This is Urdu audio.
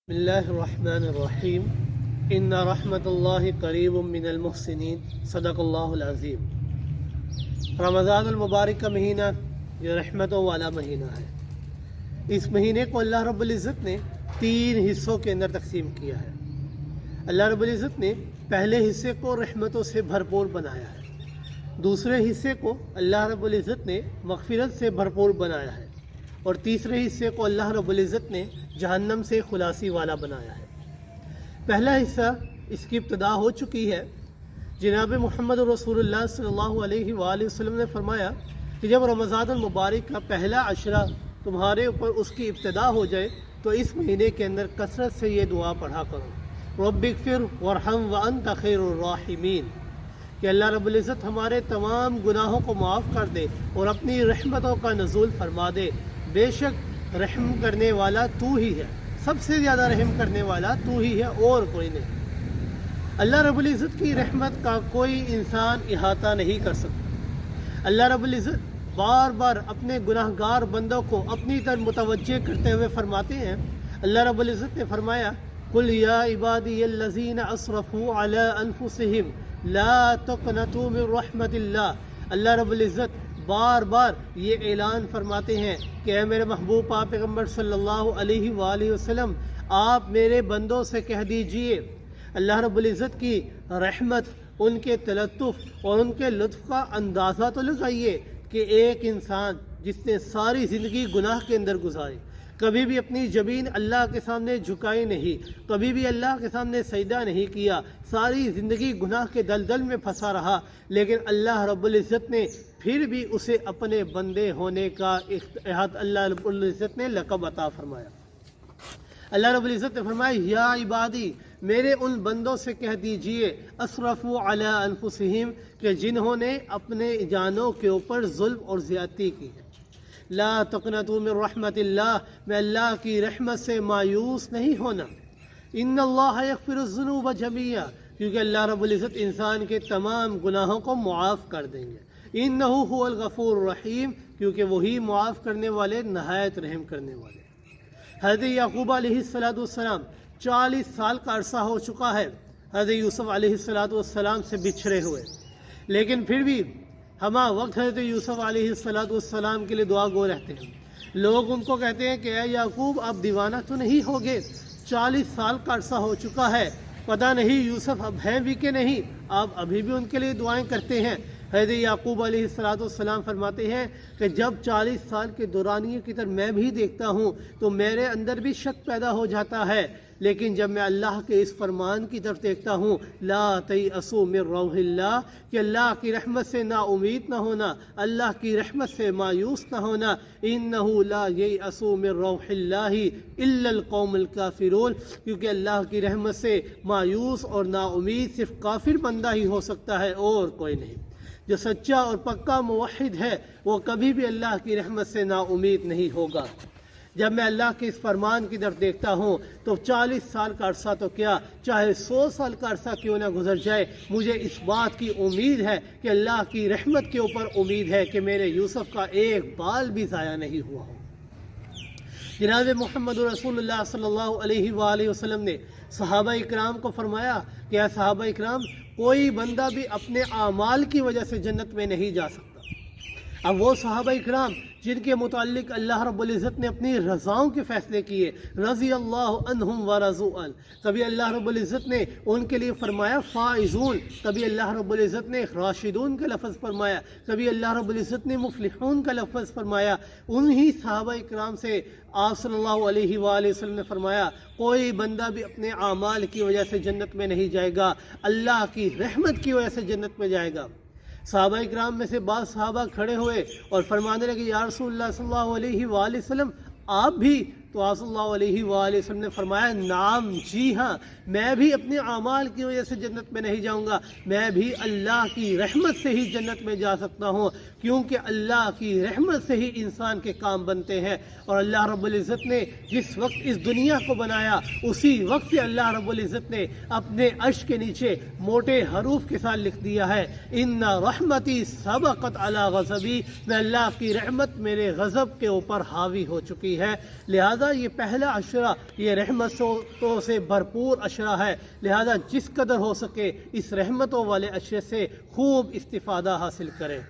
بسم اللہ الرحمن الرحیم ان رحمت اللہ قریب من المحسنین صدق اللہ العظیم۔ رمضان المبارک کا مہینہ یہ رحمتوں والا مہینہ ہے۔ اس مہینے کو اللہ رب العزت نے 3 حصوں کے اندر تقسیم کیا ہے۔ اللہ رب العزت نے پہلے حصے کو رحمتوں سے بھرپور بنایا ہے، دوسرے حصے کو اللہ رب العزت نے مغفرت سے بھرپور بنایا ہے، اور تیسرے حصے کو اللہ رب العزت نے جہنم سے خلاصی والا بنایا ہے۔ پہلا حصہ اس کی ابتدا ہو چکی ہے۔ جناب محمد رسول اللہ صلی اللہ علیہ وآلہ وسلم نے فرمایا کہ جب رمضان المبارک کا پہلا عشرہ تمہارے اوپر اس کی ابتدا ہو جائے تو اس مہینے کے اندر کثرت سے یہ دعا پڑھا کرو، رب اغفر وارحم وانت خیر الراحمین، کہ اللہ رب العزت ہمارے تمام گناہوں کو معاف کر دے اور اپنی رحمتوں کا نزول فرما دے۔ بے شک رحم کرنے والا تو ہی ہے، سب سے زیادہ رحم کرنے والا تو ہی ہے اور کوئی نہیں۔ اللہ رب العزت کی رحمت کا کوئی انسان احاطہ نہیں کر سکتا۔ اللہ رب العزت بار بار اپنے گناہ گار بندوں کو اپنی طرف متوجہ کرتے ہوئے فرماتے ہیں۔ اللہ رب العزت نے فرمایا قل یا عبادی الذین اسرفوا علی انفسہم لا تقنطوا من رحمت اللہ۔ اللہ رب العزت بار بار یہ اعلان فرماتے ہیں کہ اے میرے محبوب پاک پیغمبر صلی اللہ علیہ وآلہ وسلم، آپ میرے بندوں سے کہہ دیجئے اللہ رب العزت کی رحمت، ان کے تلطف اور ان کے لطف کا اندازہ تو لگائیے کہ ایک انسان جس نے ساری زندگی گناہ کے اندر گزاری، کبھی بھی اپنی جبین اللہ کے سامنے جھکائی نہیں، کبھی بھی اللہ کے سامنے سجدہ نہیں کیا، ساری زندگی گناہ کے دلدل میں پھنسا رہا، لیکن اللہ رب العزت نے پھر بھی اسے اپنے بندے ہونے کا اللہ رب العزت نے لقب عطا فرمایا۔ اللہ رب العزت نے فرمایا یا عبادی، میرے ان بندوں سے کہہ دیجئے اسرفوا علی انفسہم، کہ جنہوں نے اپنے جانوں کے اوپر ظلم اور زیادتی کی ہے، لا تقنطوا من رحمت اللہ، میں اللہ کی رحمت سے مایوس نہیں ہونا، ان اللہ یغفر الذنوب جميعا، کیونکہ اللہ رب العزت انسان کے تمام گناہوں کو معاف کر دیں گے، انہ هو الغفور الرحیم، کیونکہ وہی معاف کرنے والے نہایت رحم کرنے والے۔ حضرت یعقوب علیہ السلام 40 سال کا عرصہ ہو چکا ہے حضرت یوسف علیہ السلام سے بچھڑے ہوئے، لیکن پھر بھی ہمہ وقت حضرت یوسف علیہ السلام کے لیے دعا گو رہتے ہیں۔ لوگ ان کو کہتے ہیں کہ اے یعقوب آپ دیوانہ تو نہیں ہوگے، 40 سال کا عرصہ ہو چکا ہے، پتہ نہیں یوسف اب ہیں بھی کہ نہیں، آپ ابھی بھی ان کے لیے دعائیں کرتے ہیں۔ حضرت یعقوب علیہ السلام فرماتے ہیں کہ جب 40 سال کے دورانیے کی طرف میں بھی دیکھتا ہوں تو میرے اندر بھی شک پیدا ہو جاتا ہے، لیکن جب میں اللہ کے اس فرمان کی طرف دیکھتا ہوں لا تیأسوا من روح اللہ، کہ اللہ کی رحمت سے نا امید نہ ہونا، اللہ کی رحمت سے مایوس نہ ہونا، انہ لا ییأس من روح اللہ الا القوم الکافرون، کیونکہ اللہ کی رحمت سے مایوس اور نا امید صرف کافر بندہ ہی ہو سکتا ہے اور کوئی نہیں۔ جو سچا اور پکا موحد ہے وہ کبھی بھی اللہ کی رحمت سے نا امید نہیں ہوگا۔ جب میں اللہ کے اس فرمان کی طرف دیکھتا ہوں تو 40 سال کا عرصہ تو کیا، چاہے 100 سال کا عرصہ کیوں نہ گزر جائے، مجھے اس بات کی امید ہے کہ اللہ کی رحمت کے اوپر امید ہے کہ میرے یوسف کا ایک بال بھی ضائع نہیں ہوا ہو۔ جناب محمد رسول اللہ صلی اللہ علیہ وآلہ وسلم نے صحابہ اکرام کو فرمایا کہ اے صحابہ اکرام، کوئی بندہ بھی اپنے اعمال کی وجہ سے جنت میں نہیں جا سکتا۔ اب وہ صحابہ اکرام جن کے متعلق اللہ رب العزت نے اپنی رضاؤں کے فیصلے کیے، رضی اللہ عنہم ورضوا عنہ، کبھی اللہ رب العزت نے ان کے لیے فرمایا فائزون، کبھی اللہ رب العزت نے راشدون کا لفظ فرمایا، کبھی اللہ رب العزت نے مفلحون کا لفظ فرمایا۔ انہی صحابہ اکرام سے آپ صلی اللہ علیہ وآلہ وسلم نے فرمایا کوئی بندہ بھی اپنے اعمال کی وجہ سے جنت میں نہیں جائے گا، اللہ کی رحمت کی وجہ سے جنت میں جائے گا۔ صحابہ اکرام میں سے بعض صحابہ کھڑے ہوئے اور فرمانے لگے یا رسول اللہ صلی اللہ علیہ وآلہ وسلم آپ بھی؟ تو آپ صلی اللہ علیہ وآلہ وسلم نے فرمایا نعم، جی ہاں، میں بھی اپنے اعمال کی وجہ سے جنت میں نہیں جاؤں گا، میں بھی اللہ کی رحمت سے ہی جنت میں جا سکتا ہوں، کیونکہ اللہ کی رحمت سے ہی انسان کے کام بنتے ہیں۔ اور اللہ رب العزت نے جس وقت اس دنیا کو بنایا اسی وقت سے اللہ رب العزت نے اپنے عرش کے نیچے موٹے حروف کے ساتھ لکھ دیا ہے ان رحمتی سبقت علی غضبی، میں اللہ کی رحمت میرے غضب کے اوپر حاوی ہو چکی ہے، لہذا لہذا یہ پہلا عشرہ یہ رحمتوں سے بھرپور عشرہ ہے، لہذا جس قدر ہو سکے اس رحمتوں والے عشرے سے خوب استفادہ حاصل کریں۔